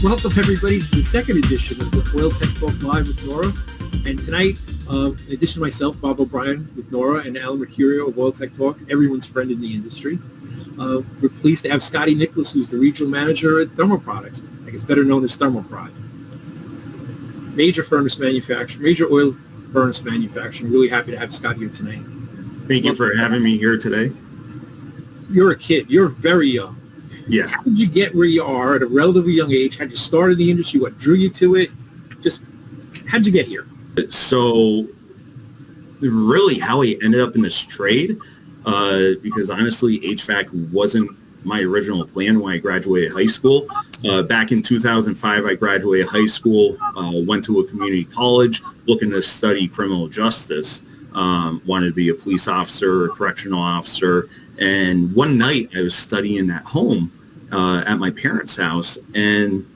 Welcome, everybody, to the second edition of the Oil Tech Talk Live with NORA. And tonight, in addition to myself, Bob O'Brien with NORA, and Alan Mercurio of Oil Tech Talk, everyone's friend in the industry, we're pleased to have Scotty Nicholas, who's the regional manager at Thermo Products, I guess better known as Thermo Pride. Major furnace manufacturer, major oil furnace manufacturer. Really happy to have Scott here tonight. Thank you for having me here today. You're a kid. You're very young. Yeah. How did you get where you are at a relatively young age? Had you started the industry? What drew you to it? Just how did you get here? So really how I ended up in this trade, because honestly, HVAC wasn't my original plan when I graduated high school. Back in 2005, I graduated high school, went to a community college looking to study criminal justice. Wanted to be a police officer, a correctional officer. And one night I was studying at home at my parents' house, and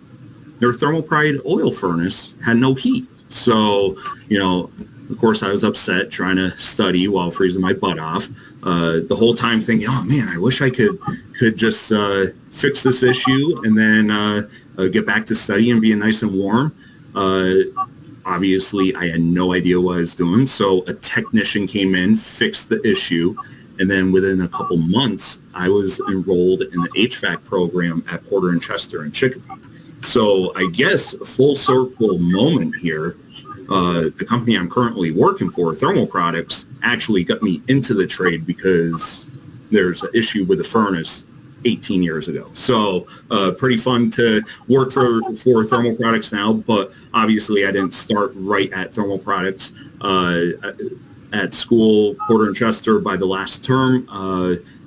their Thermo Pride oil furnace had no heat. So, of course, I was upset trying to study while freezing my butt off. The whole time thinking, oh, man, I wish I could just fix this issue and then get back to study and being nice and warm. Obviously, I had no idea what I was doing. So a technician came in, fixed the issue. And then within a couple months, I was enrolled in the HVAC program at Porter and Chester in Chicopee. So I guess a full circle moment here, the company I'm currently working for, Thermo Products, actually got me into the trade because there's an issue with the furnace 18 years ago. So pretty fun to work for Thermo Products now, but obviously I didn't start right at Thermo Products. At school, Porter and Chester, by the last term,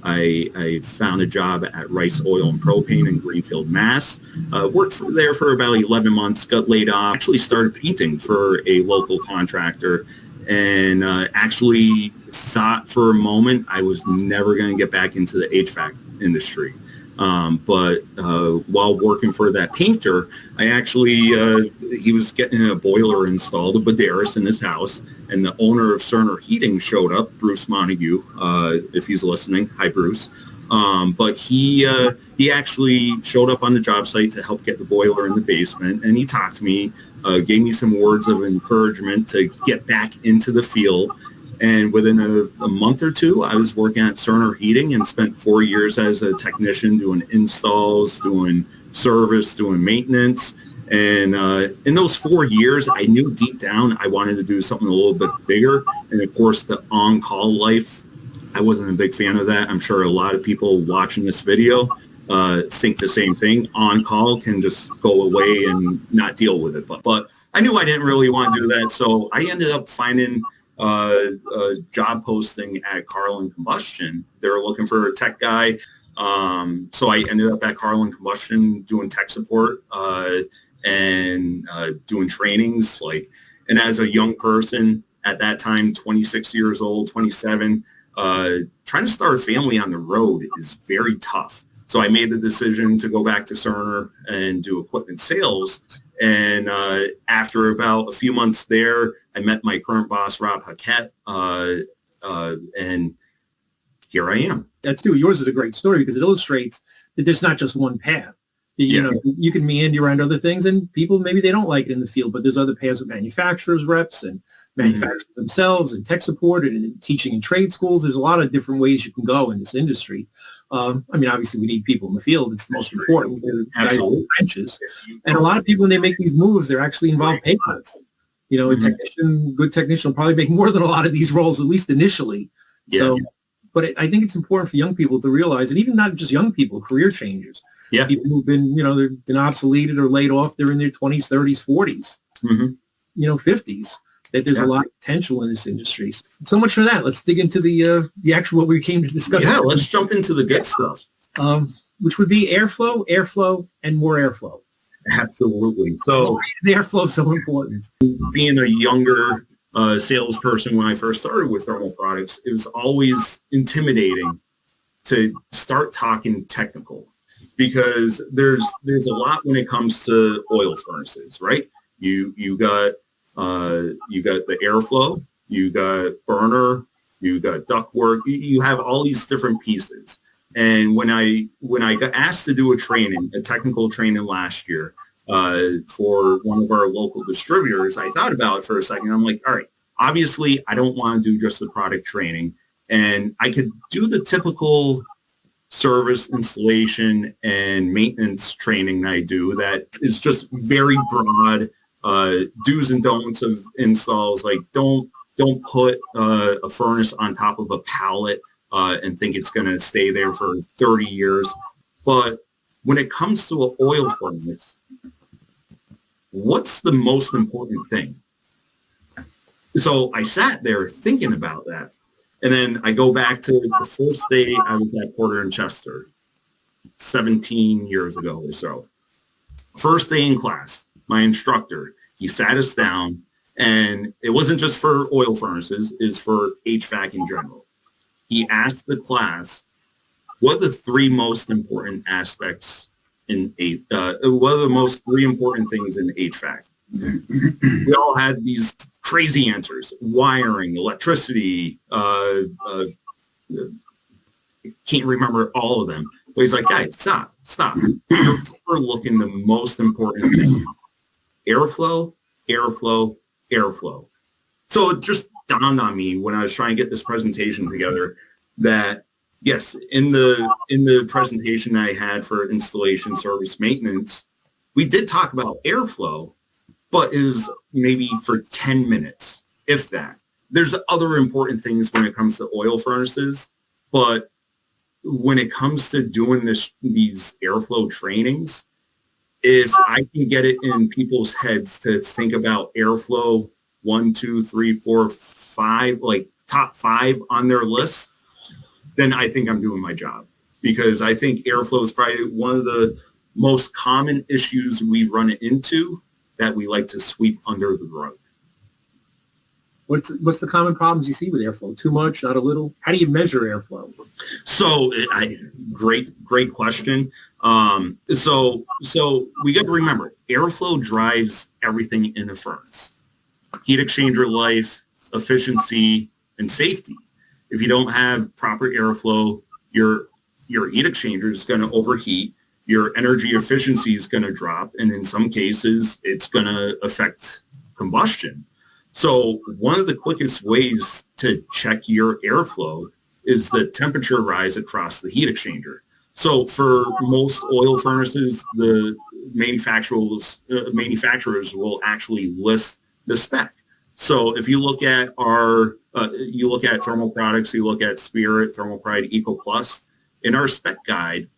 I found a job at Rice Oil and Propane in Greenfield, Mass. Worked there for about 11 months, got laid off, actually started painting for a local contractor, and actually thought for a moment I was never going to get back into the HVAC industry. But while working for that painter, I actually, he was getting a boiler installed, a Badaris, in his house, and the owner of Cerner Heating showed up, Bruce Montague, if he's listening. Hi, Bruce. But he actually showed up on the job site to help get the boiler in the basement, and he talked to me, gave me some words of encouragement to get back into the field. And within a month or two, I was working at Cerner Heating and spent 4 years as a technician doing installs, doing service, doing maintenance. And in those 4 years, I knew deep down I wanted to do something a little bit bigger. And of course, the on-call life, I wasn't a big fan of that. I'm sure a lot of people watching this video think the same thing. On-call can just go away and not deal with it. But I knew I didn't really want to do that. So I ended up finding a job posting at Carlin Combustion. They were looking for a tech guy. So I ended up at Carlin Combustion doing tech support and doing trainings. And as a young person at that time, 26 years old, 27, trying to start a family on the road is very tough. So I made the decision to go back to Cerner and do equipment sales. And after about a few months there, I met my current boss, Rob Hackett, and here I am. That's too. Yours is a great story because it illustrates that there's not just one path. You can meander around other things, and people, maybe they don't like it in the field, but there's other paths with manufacturers, reps, and manufacturers themselves, and tech support, and teaching in trade schools. There's a lot of different ways you can go in this industry. Obviously, we need people in the field. It's the most important. Absolutely. Trenches. And a lot of people, when they make these moves, they're actually involved pay cuts. A good technician will probably make more than a lot of these roles, at least initially. Yeah. So, but I think it's important for young people to realize, and even not just young people, career changers. Yeah. People who've been, they've been obsoleted or laid off, they're in their 20s, 30s, 40s, 50s, that there's a lot of potential in this industry. So much for that. Let's dig into the actual, what we came to discuss. Yeah, let's jump into the good stuff. Which would be airflow, and more airflow. Absolutely. So the airflow is so important. Being a younger salesperson when I first started with Thermo Products, it was always intimidating to start talking technical, because there's a lot when it comes to oil furnaces, right? You got the airflow, you got burner, you got ductwork, you have all these different pieces. And when I got asked to do a technical training last year, for one of our local distributors, I thought about it for a second. I'm like, all right, obviously I don't want to do just the product training, and I could do the typical service, installation, and maintenance training that I do that is just very broad, do's and don'ts of installs. Like don't put a furnace on top of a pallet and think it's going to stay there for 30 years. But when it comes to an oil furnace, what's the most important thing? So I sat there thinking about that. And then I go back to the first day I was at Porter and Chester, 17 years ago or so. First day in class, my instructor, he sat us down, and it wasn't just for oil furnaces, it's for HVAC in general. He asked the class, what are the three most important aspects in what are the most three important things in HVAC? We all had these crazy answers: wiring, electricity. Can't remember all of them. But he's like, guys, stop. You're overlooking the most important thing: airflow, airflow, airflow. So it just dawned on me when I was trying to get this presentation together that yes, in the presentation I had for installation, service, maintenance, we did talk about airflow, but it was maybe for 10 minutes, if that. There's other important things when it comes to oil furnaces, but when it comes to doing these airflow trainings, if I can get it in people's heads to think about airflow 1, 2, 3, 4, 5, like top 5 on their list, then I think I'm doing my job, because I think airflow is probably one of the most common issues we run into that we like to sweep under the rug. What's the common problems you see with airflow? Too much, not a little? How do you measure airflow? So, great question. So we got to remember, airflow drives everything in a furnace: heat exchanger life, efficiency, and safety. If you don't have proper airflow, your heat exchanger is going to overheat. Your energy efficiency is going to drop, and in some cases, it's going to affect combustion. So one of the quickest ways to check your airflow is the temperature rise across the heat exchanger. So for most oil furnaces, the manufacturers will actually list the spec. So if you look at Thermo products, you look at Spirit, Thermo Pride, Eco Plus, in our spec guide,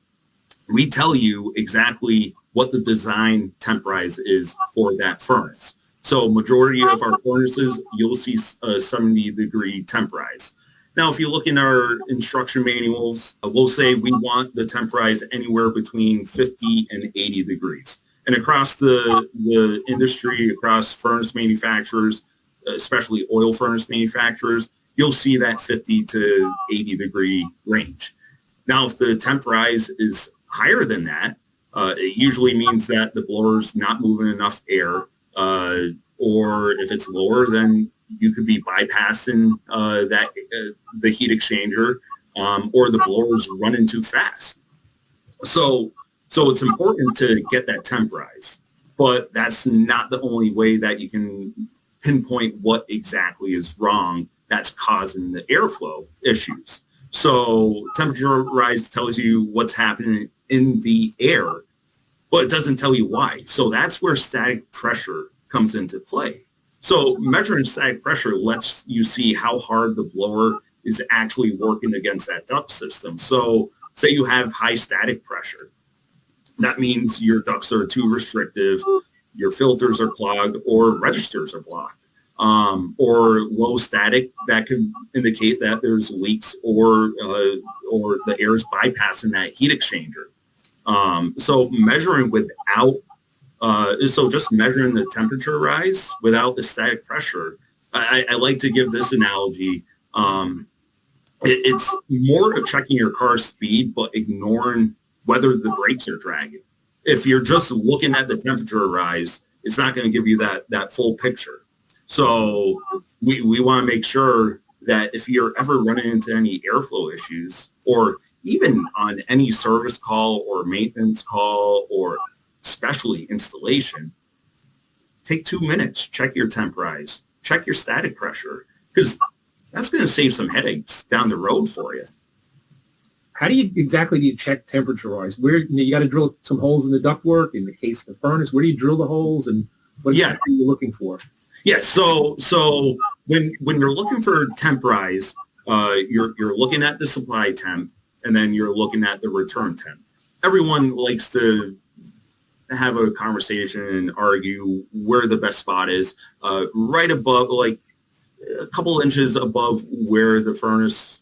we tell you exactly what the design temp rise is for that furnace. So majority of our furnaces, you'll see a 70-degree temp rise. Now, if you look in our instruction manuals, we'll say we want the temp rise anywhere between 50 and 80 degrees. And across the industry, across furnace manufacturers, especially oil furnace manufacturers, you'll see that 50 to 80 degree range. Now, if the temp rise is higher than that, it usually means that the blower's not moving enough air, or if it's lower, then you could be bypassing the heat exchanger, or the blower's running too fast. So it's important to get that temp rise, but that's not the only way that you can pinpoint what exactly is wrong that's causing the airflow issues. So temperature rise tells you what's happening in the air, but it doesn't tell you why. So that's where static pressure comes into play. So measuring static pressure lets you see how hard the blower is actually working against that duct system. So say you have high static pressure. That means your ducts are too restrictive, your filters are clogged, or registers are blocked. Or low static, that could indicate that there's leaks or the air is bypassing that heat exchanger. So measuring just measuring the temperature rise without the static pressure, I like to give this analogy. It's more of checking your car's speed, but ignoring whether the brakes are dragging. If you're just looking at the temperature rise, it's not going to give you that full picture. So we want to make sure that if you're ever running into any airflow issues, or even on any service call or maintenance call or especially installation, take 2 minutes, check your temp rise, check your static pressure, because that's going to save some headaches down the road for you. How do you check temperature-wise? Where you got to drill some holes in the ductwork in the case of the furnace? Where do you drill the holes, and what exactly are you looking for? Yeah, so when you're looking for temp rise, you're looking at the supply temp, and then you're looking at the return temp. Everyone likes to have a conversation and argue where the best spot is, right above, like a couple inches above where the furnace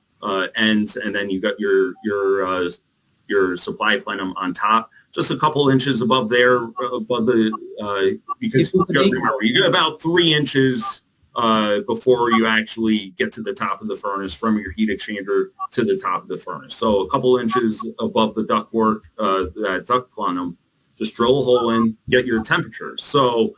ends, and then you got your supply plenum on top, just a couple inches above there, above the because you got to remember, you got about 3 inches before you actually get to the top of the furnace from your heat exchanger to the top of the furnace. So a couple inches above the ductwork, that duct plenum, just drill a hole in, get your temperature. So,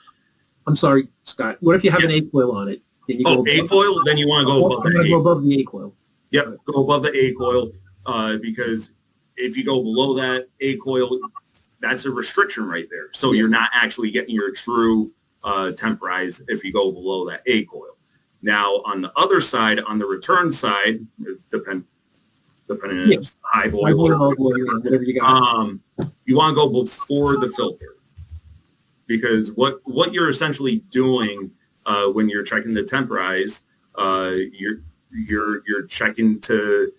I'm sorry, Scott. What if you have an A coil on it? Then you go A coil, then you want to go above the A. Go above the A coil. Yep, go above the A coil, because if you go below that A coil, that's a restriction right there. So you're not actually getting your true temp rise if you go below that A coil. Now, on the other side, on the return side, depending on high boil or whatever you got, you want to go before the filter, because what you're essentially doing when you're checking the temp rise, you're checking to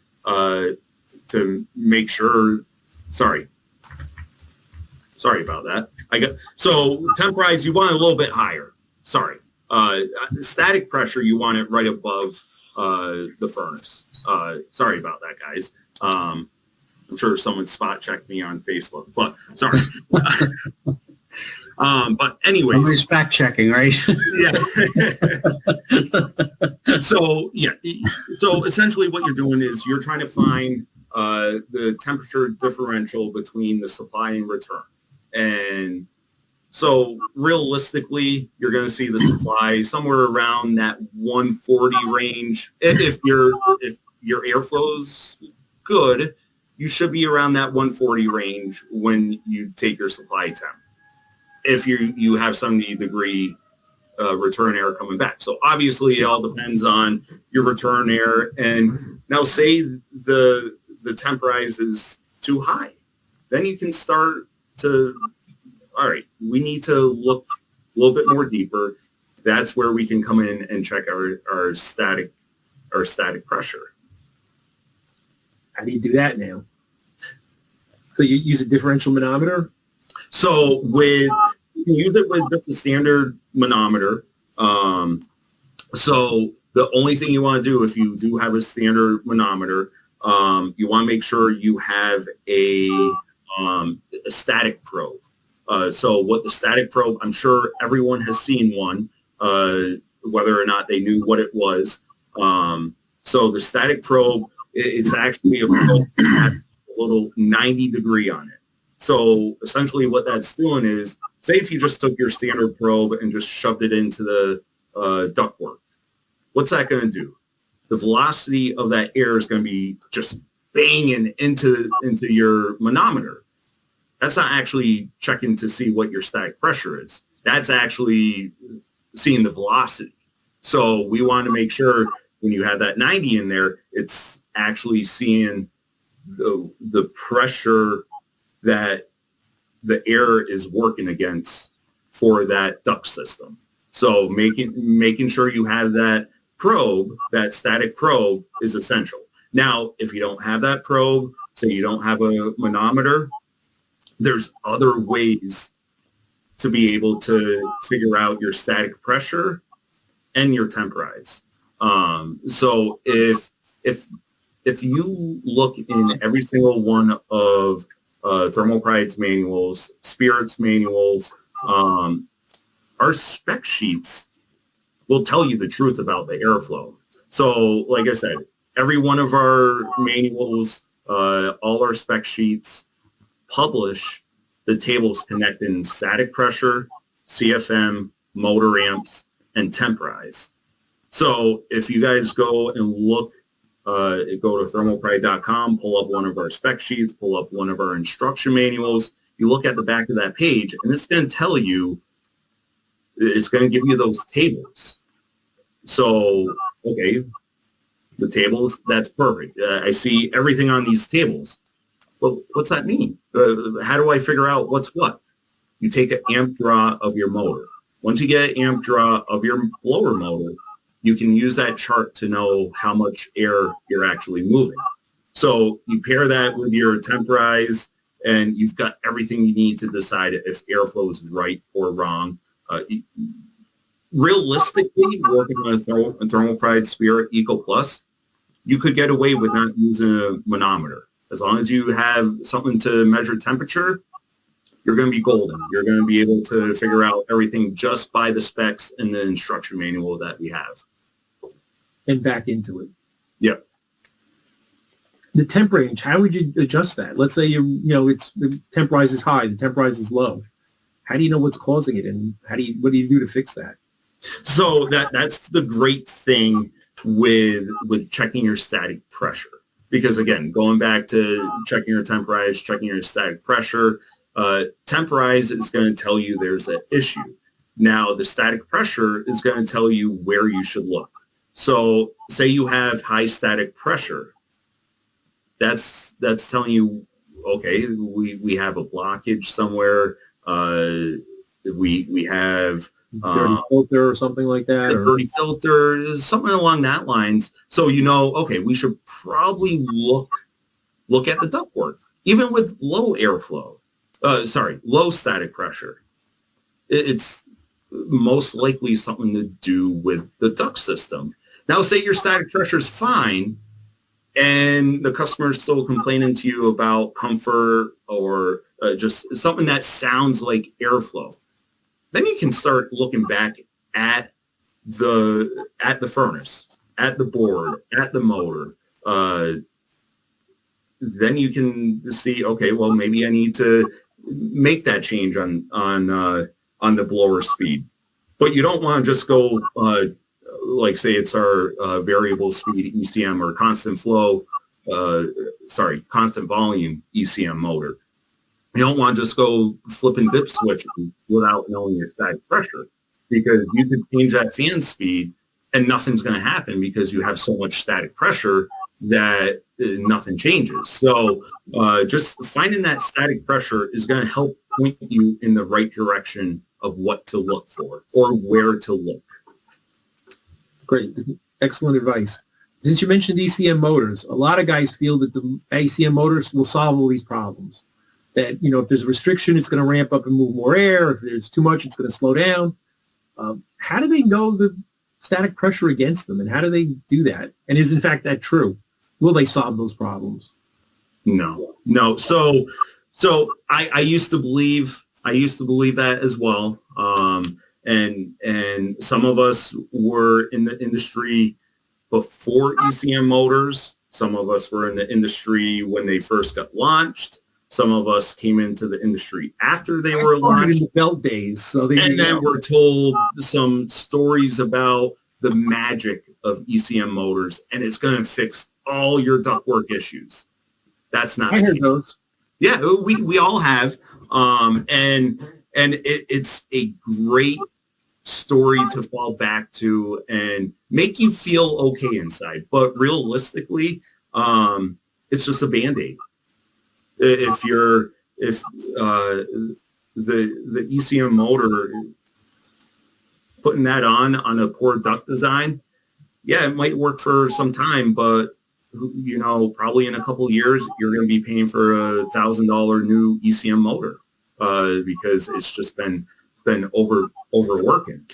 make sure. Sorry about that. So temp rise, you want it a little bit higher. Sorry. Static pressure, you want it right above the furnace. Sorry about that, guys. I'm sure someone spot checked me on Facebook, but sorry. But anyway, somebody's fact checking, right? Yeah. So essentially, what you're doing is you're trying to find the temperature differential between the supply and return. And so realistically, you're going to see the supply somewhere around that 140 range. If your airflow's good, you should be around that 140 range when you take your supply temp, if you have 70 degree return air coming back. So obviously it all depends on your return air. And now say the temp rise is too high, then you can start to, all right, we need to look a little bit more deeper. That's where we can come in and check our static pressure. How do you do that now? So you use a differential manometer? So you can use it with just a standard manometer. So the only thing you want to do if you do have a standard manometer, you want to make sure you have a static probe. So what the static probe, I'm sure everyone has seen one, whether or not they knew what it was. So the static probe, it's actually a probe that has a little 90 degree on it. So essentially what that's doing is, say if you just took your standard probe and just shoved it into the ductwork, what's that going to do? The velocity of that air is going to be just banging into your manometer. That's not actually checking to see what your static pressure is. That's actually seeing the velocity. So we want to make sure when you have that 90 in there, it's actually seeing the pressure that the air is working against for that duct system. So making sure you have that probe, that static probe, is essential. Now, if you don't have that probe, say you don't have a manometer, there's other ways to be able to figure out your static pressure and your temp rise. So if you look in every single one of Thermopride's manuals, Spirit's manuals, our spec sheets will tell you the truth about the airflow. So like I said, every one of our manuals, all our spec sheets publish the tables connecting static pressure, CFM, motor amps, and temp rise. So if you guys go and look, go to thermopride.com, pull up one of our spec sheets, pull up one of our instruction manuals, you look at the back of that page, and it's going to tell you, it's going to give you those tables. So, okay, the tables, that's perfect. I see everything on these tables. Well, what's that mean? How do I figure out what's what? You take an amp draw of your motor. Once you get an amp draw of your blower motor, you can use that chart to know how much air you're actually moving. So you pair that with your temporize, and you've got everything you need to decide if airflow is right or wrong. Realistically, working on a thermal Spirit Eco Plus, you could get away with not using a manometer. As long as you have something to measure temperature, you're going to be golden. You're going to be able to figure out everything just by the specs and the instruction manual that we have. And back into it. Yep. The temp range, how would you adjust that? Let's say it's the temp rise is high, the temp rise is low. How do you know what's causing it, and what do you do to fix that? So that's the great thing with checking your static pressure. Because again, going back to checking your temporize, checking your static pressure, temporize is going to tell you there's an issue. Now, the static pressure is going to tell you where you should look. So say you have high static pressure. That's telling you, okay, we have a blockage somewhere. We have dirty filter or something like that. A dirty filter, something along that lines. So okay, we should probably look at the ductwork, even with low airflow. Low static pressure. It's most likely something to do with the duct system. Now, say your static pressure is fine, and the customer is still complaining to you about comfort or just something that sounds like airflow. Then you can start looking back at the furnace, at the board, at the motor. Then you can see, okay, well, maybe I need to make that change on the blower speed. But you don't want to just go like say it's our variable speed ECM or constant volume ECM motor. You don't want to just go flipping dip switch without knowing your static pressure, because you could change that fan speed and nothing's going to happen because you have so much static pressure that nothing changes. So just finding that static pressure is going to help point you in the right direction of what to look for or where to look. Great. Excellent advice. Since you mentioned ECM motors, a lot of guys feel that the ECM motors will solve all these problems. That, if there's a restriction, it's going to ramp up and move more air. If there's too much, it's going to slow down. How do they know the static pressure against them, and how do they do that? And is, in fact, that true? Will they solve those problems? No. So I used to believe that as well. And some of us were in the industry before ECM motors. Some of us were in the industry when they first got launched. Some of us came into the industry after they were launched. In the belt days. And then we're told some stories about the magic of ECM motors, and it's going to fix all your ductwork issues. That's not. I heard those. Yeah, we all have. And it's a great story to fall back to and make you feel okay inside. But realistically, it's just a Band-Aid. If the ECM motor, putting that on a poor duct design, yeah, it might work for some time, but probably in a couple of years, you're going to be paying for $1,000 new ECM motor because it's just been overworking.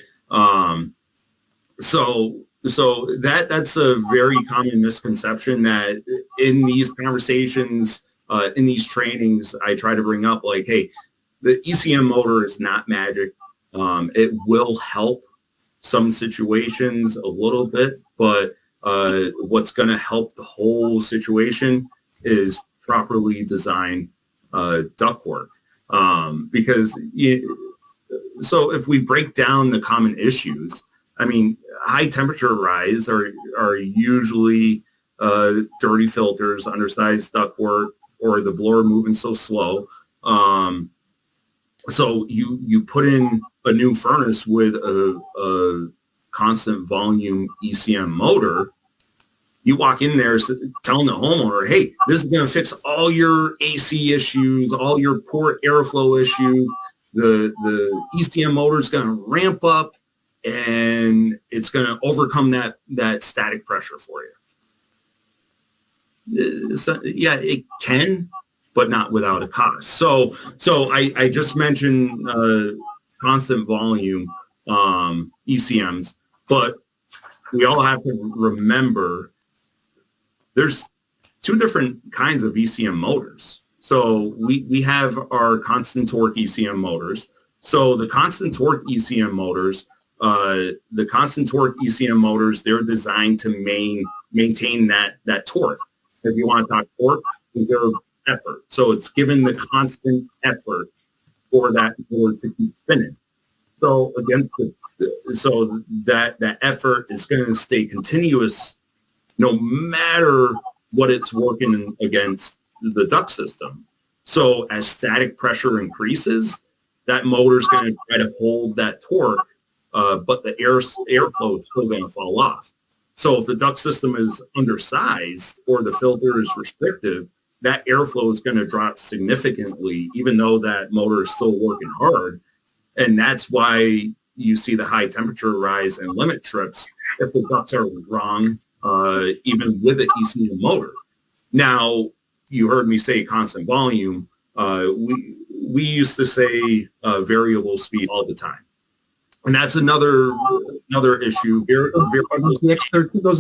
So that's a very common misconception that in these conversations, in these trainings, I try to bring up, like, hey, the ECM motor is not magic. It will help some situations a little bit, but what's going to help the whole situation is properly designed ductwork. Because so if we break down the common issues, I mean, high temperature rise are usually dirty filters, undersized ductwork, or the blower moving so slow. So you put in a new furnace with a constant volume ECM motor. You walk in there telling the homeowner, hey, this is going to fix all your AC issues, all your poor airflow issues. The ECM motor is going to ramp up and it's going to overcome that static pressure for you. So, yeah, it can, but not without a cost. So I just mentioned constant volume ECMs, but we all have to remember there's two different kinds of ECM motors. So we have our constant torque ECM motors. So the constant torque ECM motors, they're designed to maintain that torque. If you want to talk torque, they're effort. So it's given the constant effort for that motor to keep spinning. So that effort is going to stay continuous no matter what it's working against the duct system. So as static pressure increases, that motor is going to try to hold that torque, but the airflow is still going to fall off. So if the duct system is undersized or the filter is restrictive, that airflow is going to drop significantly, even though that motor is still working hard. And that's why you see the high temperature rise and limit trips if the ducts are wrong, even with an ECM motor. Now, you heard me say constant volume. We used to say variable speed all the time. And that's another issue. Those are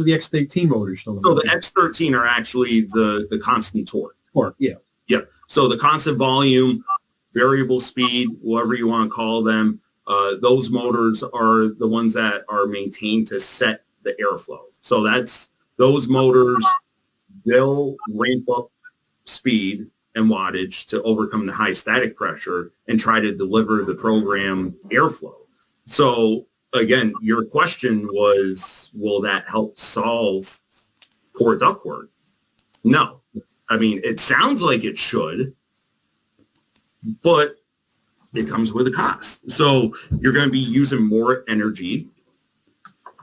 the X13 motors. So the X13 are actually the constant torque. Torque, yeah. Yeah. So the constant volume, variable speed, whatever you want to call them, those motors are the ones that are maintained to set the airflow. So those motors, they'll ramp up speed and wattage to overcome the high static pressure and try to deliver the program airflow. So again, your question was, will that help solve poor ductwork? No. I mean, it sounds like it should, but it comes with a cost. So you're going to be using more energy.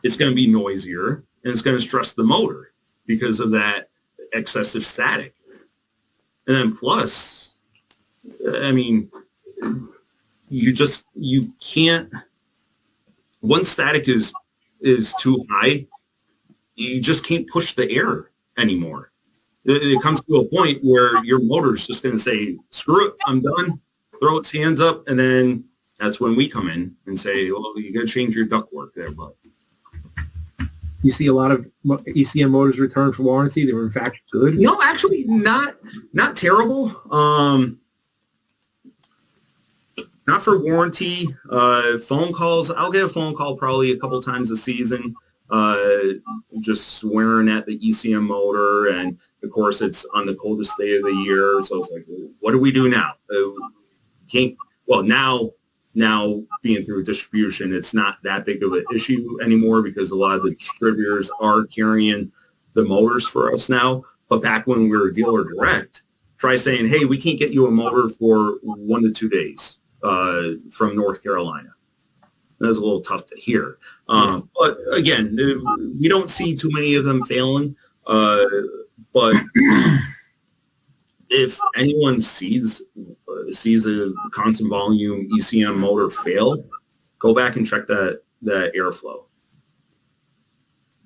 It's going to be noisier, and it's going to stress the motor because of that excessive static. And then plus, I mean, you can't, once static is too high, you just can't push the air anymore. It comes to a point where your motor's just going to say, screw it, I'm done, throw its hands up, and then that's when we come in and say, well, you got to change your ductwork there, bud. You see a lot of ECM motors return for warranty. They were in fact good. No, actually not terrible. Not for warranty. Phone calls. I'll get a phone call probably a couple times a season, just swearing at the ECM motor. And of course, it's on the coldest day of the year. So it's like, what do we do now? Now being through distribution, it's not that big of an issue anymore because a lot of the distributors are carrying the motors for us now. But back when we were dealer direct, try saying, hey, we can't get you a motor for 1 to 2 days from North Carolina. That was a little tough to hear. But again, we don't see too many of them failing. But if anyone sees a constant volume ECM motor fail, go back and check that airflow.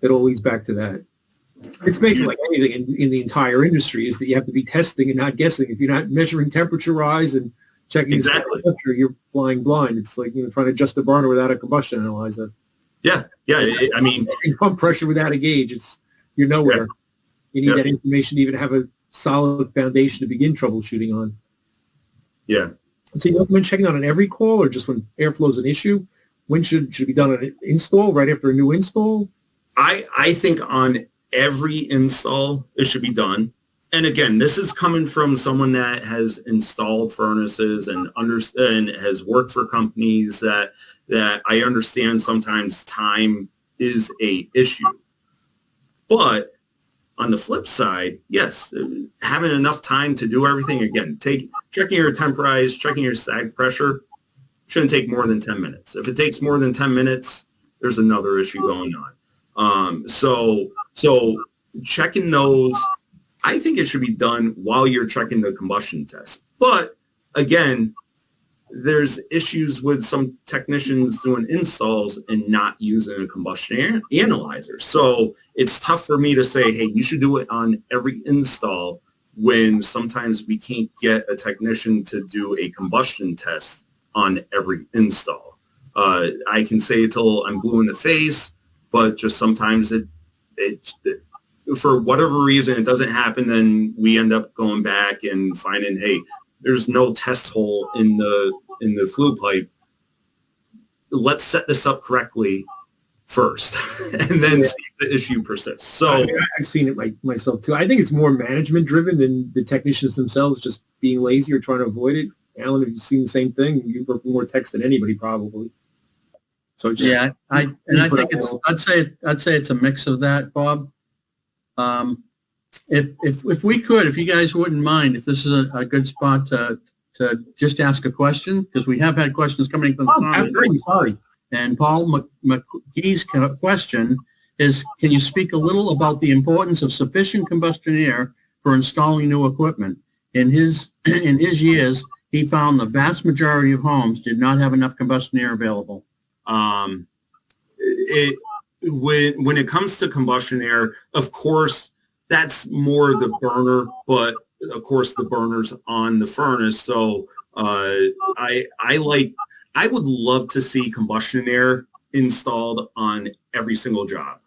It all leads back to that. It's basically like anything in the entire industry is that you have to be testing and not guessing. If you're not measuring temperature rise and checking exactly. temperature, you're flying blind. It's like trying to adjust the burner without a combustion analyzer. Yeah. I mean, pump pressure without a gauge. You're nowhere. You need that information to even have a solid foundation to begin troubleshooting on. Yeah. So you recommend checking on every call or just when airflow is an issue? When should it be done on an install, right after a new install? I think on every install it should be done. And again, this is coming from someone that has installed furnaces and has worked for companies that I understand sometimes time is a issue. But On the flip side, yes, having enough time to do everything, again, checking your temporize, checking your stag pressure, shouldn't take more than 10 minutes. If it takes more than 10 minutes, there's another issue going on. So checking those, I think it should be done while you're checking the combustion test. But again, there's issues with some technicians doing installs and not using a combustion analyzer. So it's tough for me to say, hey, you should do it on every install when sometimes we can't get a technician to do a combustion test on every install. I can say it till I'm blue in the face, but just sometimes it for whatever reason, it doesn't happen. Then we end up going back and finding, hey, there's no test hole in the flue pipe. Let's set this up correctly first, and then see if the issue persists. So I've seen it myself too. I think it's more management driven than the technicians themselves just being lazy or trying to avoid it. Alan, have you seen the same thing? You work more techs than anybody probably. So yeah, I think I'd say it's a mix of that, Bob. If we could, if you guys wouldn't mind, if this is a good spot to just ask a question, because we have had questions coming from the comments. I'm sorry. And Paul McGee's question is, can you speak a little about the importance of sufficient combustion air for installing new equipment? In his years, he found the vast majority of homes did not have enough combustion air available. When it comes to combustion air, of course, that's more the burner, but of course the burner's on the furnace. So I would love to see combustion air installed on every single job.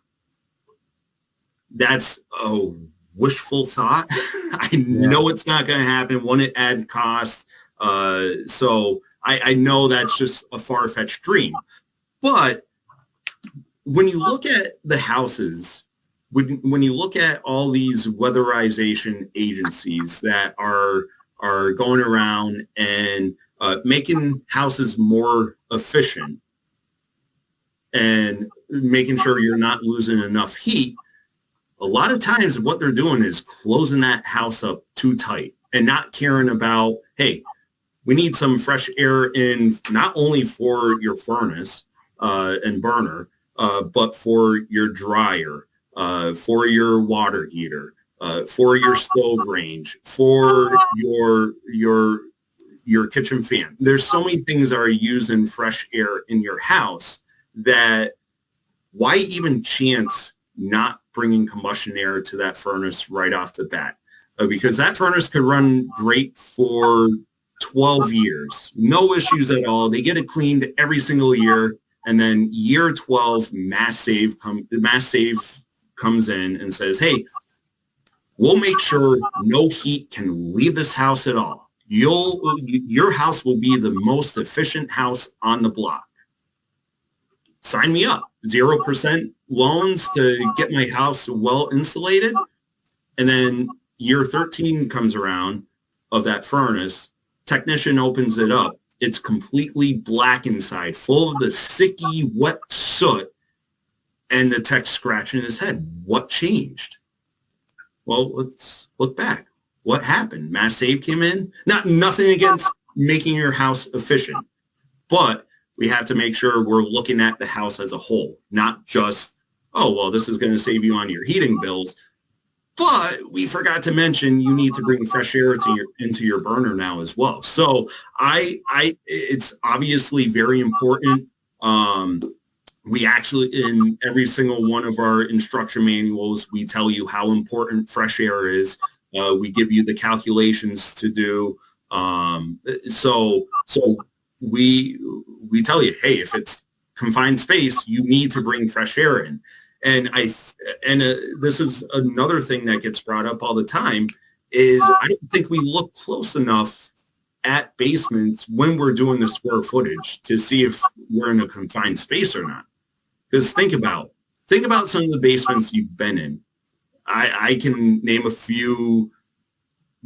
That's a wishful thought. I know it's not going to happen. One, it adds cost. So I know that's just a far-fetched dream. But when you look at the houses, when you look at all these weatherization agencies that are going around and making houses more efficient and making sure you're not losing enough heat, a lot of times what they're doing is closing that house up too tight and not caring about, hey, we need some fresh air in not only for your furnace and burner, but for your dryer, for your water heater, for your stove range, for your kitchen fan. There's so many things that are using fresh air in your house that why even chance not bringing combustion air to that furnace right off the bat? Because that furnace could run great for 12 years, no issues at all. They get it cleaned every single year. And then year 12, Mass Save comes in and says, hey, we'll make sure no heat can leave this house at all. Your house will be the most efficient house on the block. Sign me up. 0% loans to get my house well insulated. And then year 13 comes around of that furnace. Technician opens it up. It's completely black inside, full of the sticky, wet soot. And the tech's scratching his head. What changed? Well, let's look back. What happened? Mass Save came in. Nothing against making your house efficient, but we have to make sure we're looking at the house as a whole, not just, oh, well, this is going to save you on your heating bills. But we forgot to mention you need to bring fresh air into your burner now as well. So it's obviously very important. We actually, in every single one of our instruction manuals, we tell you how important fresh air is. We give you the calculations to do. So we tell you, hey, if it's confined space, you need to bring fresh air in. And this is another thing that gets brought up all the time is I don't think we look close enough at basements when we're doing the square footage to see if we're in a confined space or not. Because think about some of the basements you've been in. I can name a few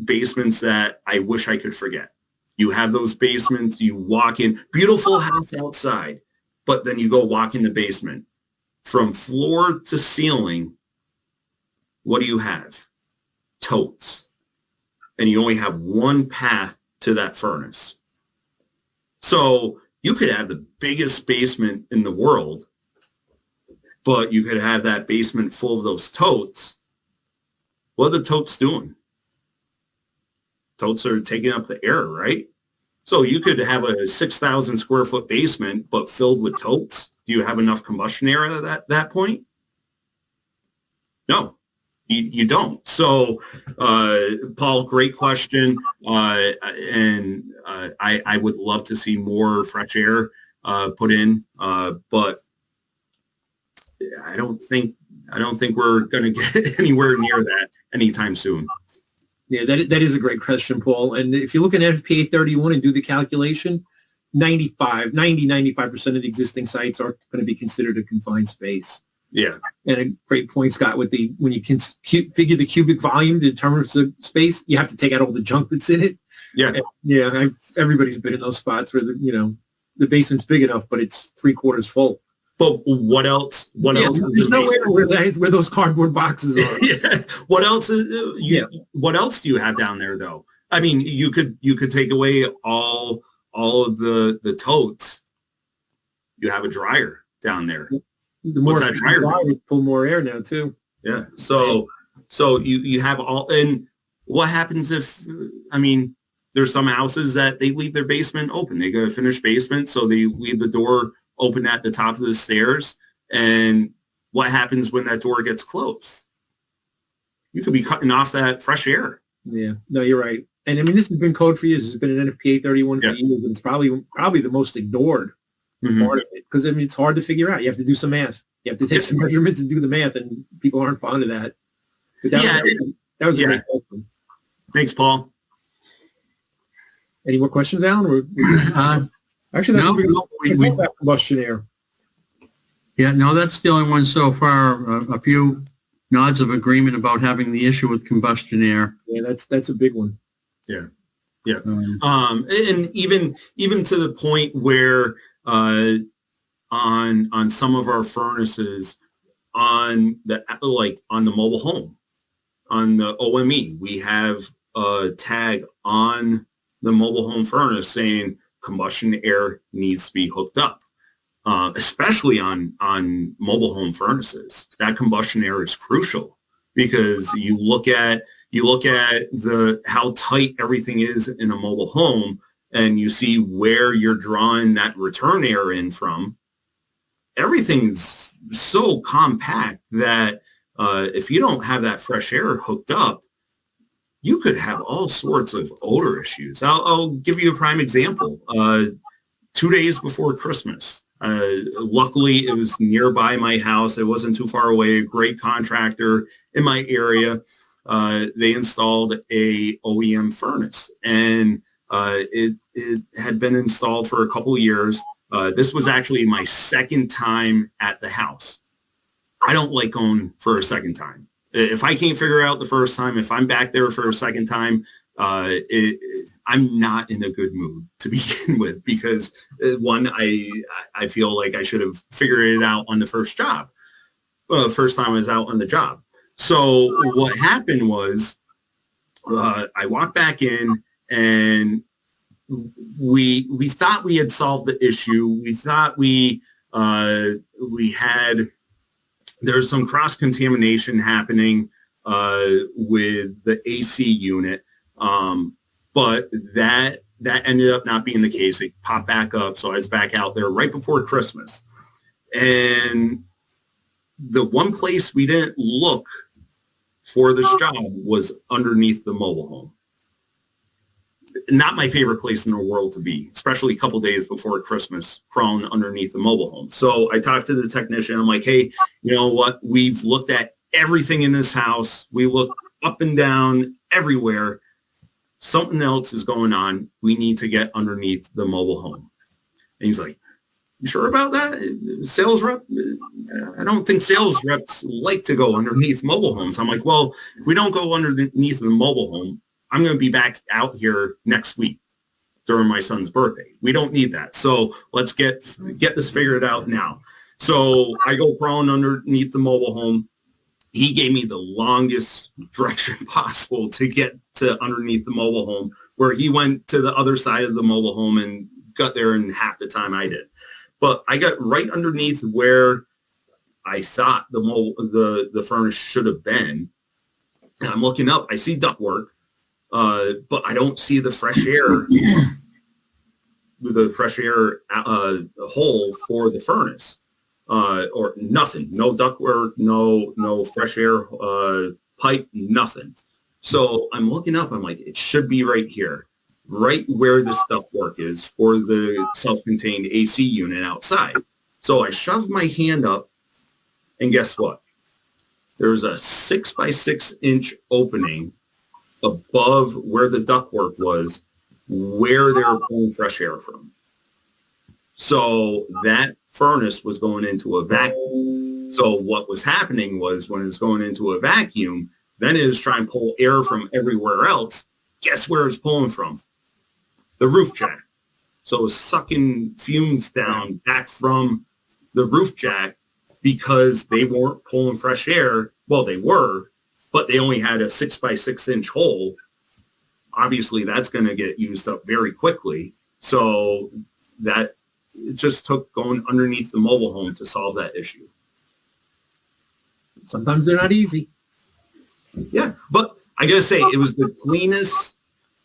basements that I wish I could forget. You have those basements, you walk in, beautiful house outside, but then you go walk in the basement. From floor to ceiling, what do you have? Totes. And you only have one path to that furnace. So you could have the biggest basement in the world, but you could have that basement full of those totes. What are the totes doing? Totes are taking up the air, right? So you could have a 6,000 square foot basement, but filled with totes. Do you have enough combustion air at that point? No, you don't. So, Paul, great question. And I would love to see more fresh air put in, but I don't think we're going to get anywhere near that anytime soon. Yeah, that is a great question, Paul. And if you look at FPA 31 and do the calculation, 95% of the existing sites are going to be considered a confined space. Yeah. And a great point, Scott, with when you can figure the cubic volume to determine the space, you have to take out all the junk that's in it. Yeah. And, yeah. Everybody's been in those spots where the basement's big enough, but it's 3/4 full. But what else? There's nowhere where those cardboard boxes are. Yeah. What else? What else do you have down there, though? I mean, you could take away all of the totes. You have a dryer down there. The more that dryer pull more air now too. Yeah. So you have all. And what happens if? I mean, there's some houses that they leave their basement open. They go a finished basement, so they leave the door open at the top of the stairs. And what happens when that door gets closed? You could be cutting off that fresh air. Yeah, no, you're right. And I mean, this has been code for years. It's been an NFPA 31 for years, and it's probably the most ignored part of it, because I mean, it's hard to figure out. You have to do some math. You have to take some measurements and do the math, and people aren't fond of that. But that was a great question. Thanks, Paul. Any more questions, Alan? Actually, that's combustion air. Yeah, no, that's the only one so far. A few nods of agreement about having the issue with combustion air. Yeah, that's a big one. Yeah, yeah. And even to the point where on some of our furnaces on the mobile home, on the OME, we have a tag on the mobile home furnace saying combustion air needs to be hooked up, especially on mobile home furnaces. That combustion air is crucial, because you look at how tight everything is in a mobile home, and you see where you're drawing that return air in from. Everything's so compact that if you don't have that fresh air hooked up, you could have all sorts of odor issues. I'll give you a prime example. 2 days before Christmas, luckily it was nearby my house. It wasn't too far away. A great contractor in my area. They installed a OEM furnace, and it had been installed for a couple of years. This was actually my second time at the house. I don't like going for a second time. If I can't figure out the first time, if I'm back there for a second time, I'm not in a good mood to begin with, because one, I feel like I should have figured it out on the first job. First time I was out on the job. So what happened was I walked back in, and we thought we had solved the issue. We thought we had. There's some cross-contamination happening with the AC unit, but that ended up not being the case. It popped back up, so I was back out there right before Christmas. And the one place we didn't look for this job was underneath the mobile home. Not my favorite place in the world to be, especially a couple days before Christmas, crawling underneath the mobile home. So I talked to the technician. I'm like, hey, you know what? We've looked at everything in this house. We looked up and down everywhere. Something else is going on. We need to get underneath the mobile home. And he's like, you sure about that? Sales rep? I don't think sales reps like to go underneath mobile homes. I'm like, well, if we don't go underneath the mobile home, I'm going to be back out here next week during my son's birthday. We don't need that. So let's get this figured out now. So I go crawling underneath the mobile home, he gave me the longest direction possible to get to underneath the mobile home, where he went to the other side of the mobile home and got there in half the time I did. But I got right underneath where I thought the furnace should have been. And I'm looking up, I see ductwork, but I don't see the fresh air, hole for the furnace, or nothing, no ductwork, no fresh air pipe, nothing. So I'm looking up, I'm like, it should be right here, right where this ductwork is for the self-contained AC unit outside. So I shoved my hand up, and guess what? There's a 6 by 6 inch opening above where the ductwork was, where they were pulling fresh air from. So that furnace was going into a vacuum. So what was happening was, when it was going into a vacuum, then it was trying to pull air from everywhere else. Guess where it's pulling from? The roof jack. So it was sucking fumes down back from the roof jack, because they weren't pulling fresh air. Well, they were, but they only had a 6 by 6 inch hole. Obviously, that's going to get used up very quickly. So that it just took going underneath the mobile home to solve that issue. Sometimes they're not easy. Yeah, but I got to say, it was the cleanest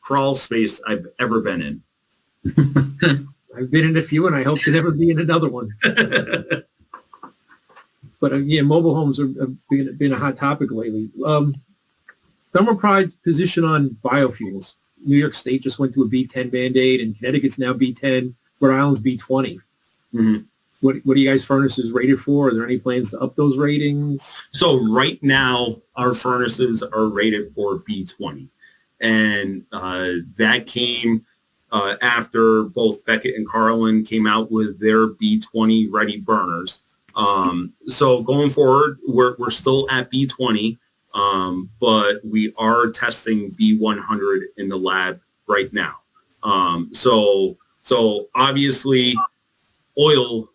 crawl space I've ever been in. I've been in a few, and I hope to never be in another one. But yeah, mobile homes have been a hot topic lately. Thermo pride's position on biofuels. New York State just went to a B10 mandate, and Connecticut's now B10. Rhode Island's B20. Mm-hmm. What are you guys' furnaces rated for? Are there any plans to up those ratings? So right now, our furnaces are rated for B20. And that came after both Beckett and Carlin came out with their B20 ready burners. So going forward, we're still at B20, but we are testing B100 in the lab right now. So obviously, oil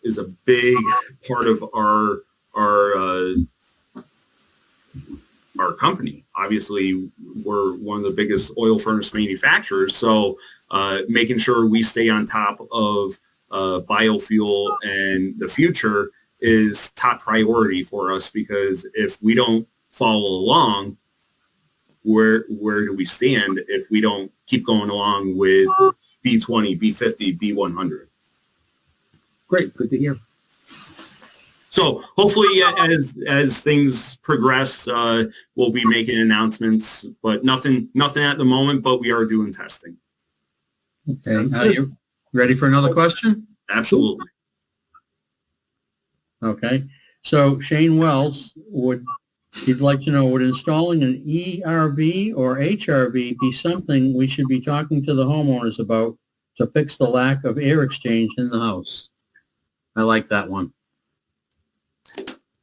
is a big part of our company. Obviously, we're one of the biggest oil furnace manufacturers. So making sure we stay on top of biofuel and the future is top priority for us, because if we don't follow along, where do we stand if we don't keep going along with B20, B50, B100? Great, good to hear. So hopefully, as things progress, we'll be making announcements, but nothing at the moment. But we are doing testing. Okay, you ready for another question? Absolutely. Okay, so Shane Wells he'd like to know, would installing an ERV or HRV be something we should be talking to the homeowners about to fix the lack of air exchange in the house? I like that one.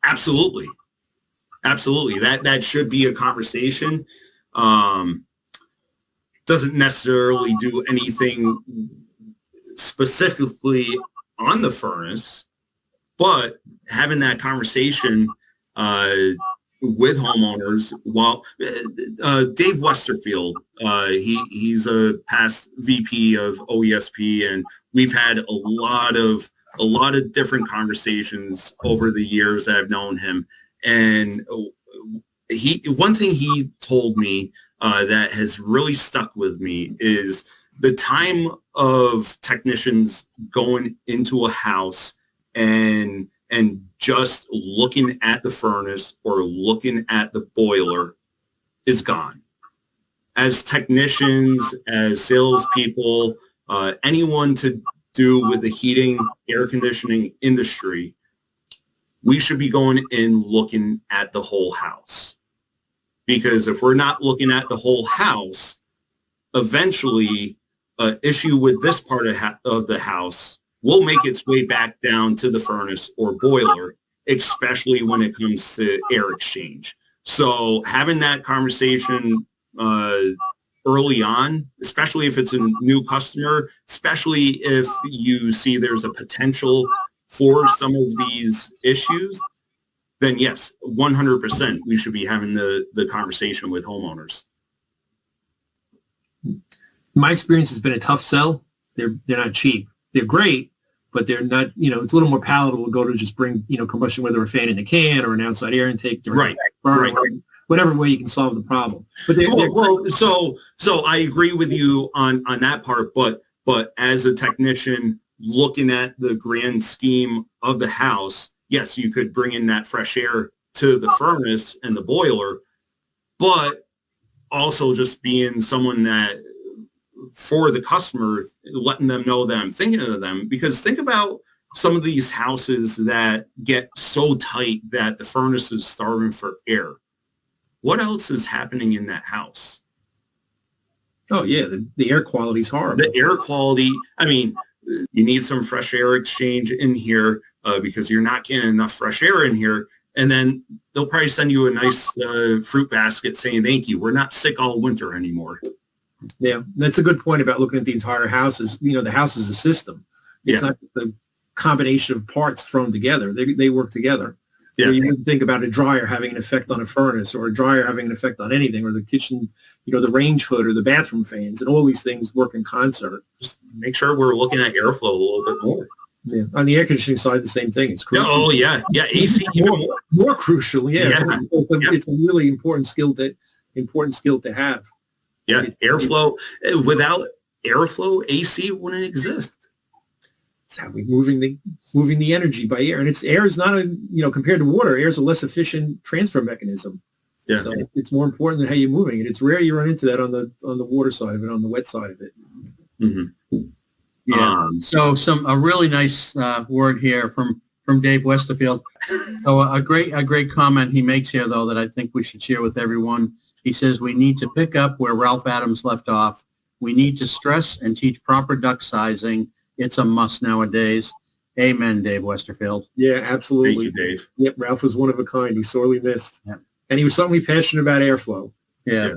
Absolutely. That should be a conversation. Doesn't necessarily do anything specifically on the furnace, but having that conversation with homeowners. Well, Dave Westerfield, he's a past VP of OESP, and we've had a lot of different conversations over the years that I've known him. And one thing he told me that has really stuck with me is the time of technicians going into a house and just looking at the furnace or looking at the boiler is gone. As technicians, as salespeople, anyone to do with the heating, air conditioning industry, we should be going in looking at the whole house. Because if we're not looking at the whole house, eventually an issue with this part of the house will make its way back down to the furnace or boiler, especially when it comes to air exchange. So having that conversation early on, especially if it's a new customer, especially if you see there's a potential for some of these issues, then yes, 100% we should be having the conversation with homeowners. My experience has been a tough sell. They're not cheap. They're great, but they're not, it's a little more palatable to go to just bring, combustion, whether a fan in the can or an outside air intake, right, burn, whatever way you can solve the problem. But so I agree with you on that part, but as a technician looking at the grand scheme of the house, yes, you could bring in that fresh air to the furnace and the boiler, but also just being someone that, for the customer, letting them know that I'm thinking of them. Because think about some of these houses that get so tight that the furnace is starving for air. What else is happening in that house? Oh, yeah, the air quality is horrible. The air quality, I mean, you need some fresh air exchange in here because you're not getting enough fresh air in here. And then they'll probably send you a nice fruit basket saying, thank you, we're not sick all winter anymore. Yeah, that's a good point about looking at the entire house. Is the house is a system. It's not the combination of parts thrown together. They work together. Yeah. You think about a dryer having an effect on a furnace, or a dryer having an effect on anything, or the kitchen, the range hood or the bathroom fans, and all these things work in concert. Just make sure we're looking at airflow a little bit more. Yeah, on the air conditioning side, the same thing. It's crucial. Oh yeah, AC more crucial. Yeah. It's a really important skill to have. Yeah, airflow. Without airflow, AC wouldn't exist. It's how we're moving the energy by air, and air is not compared to water, air is a less efficient transfer mechanism. Yeah, so it's more important than how you're moving it. It's rare you run into that on the water side of it, on the wet side of it. Mm-hmm. Yeah. So a really nice word here from Dave Westerfield. So a great comment he makes here, though, that I think we should share with everyone. He says we need to pick up where Ralph Adams left off. We need to stress and teach proper duct sizing. It's a must nowadays. Amen, Dave Westerfield. Yeah, absolutely. Thank you, Dave. Yep, Ralph was one of a kind. He's sorely missed. Yeah. And he was certainly passionate about airflow. Yeah.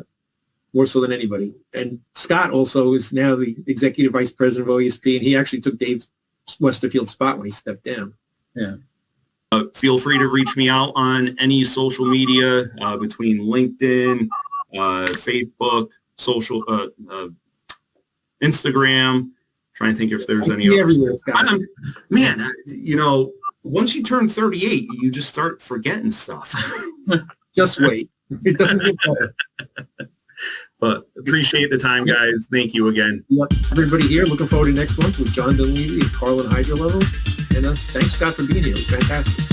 More so than anybody. And Scott also is now the executive vice president of OESP, and he actually took Dave Westerfield's spot when he stepped down. Yeah. Feel free to reach me out on any social media between LinkedIn, Facebook, social, Instagram. Trying to think if there's any others. Man, once you turn 38, you just start forgetting stuff. Just wait. It doesn't get better. But appreciate the time, guys. Thank you again. Everybody here, looking forward to next month with John Dunleavy and Carlin Hydro Level. And thanks, Scott, for being here. It was fantastic.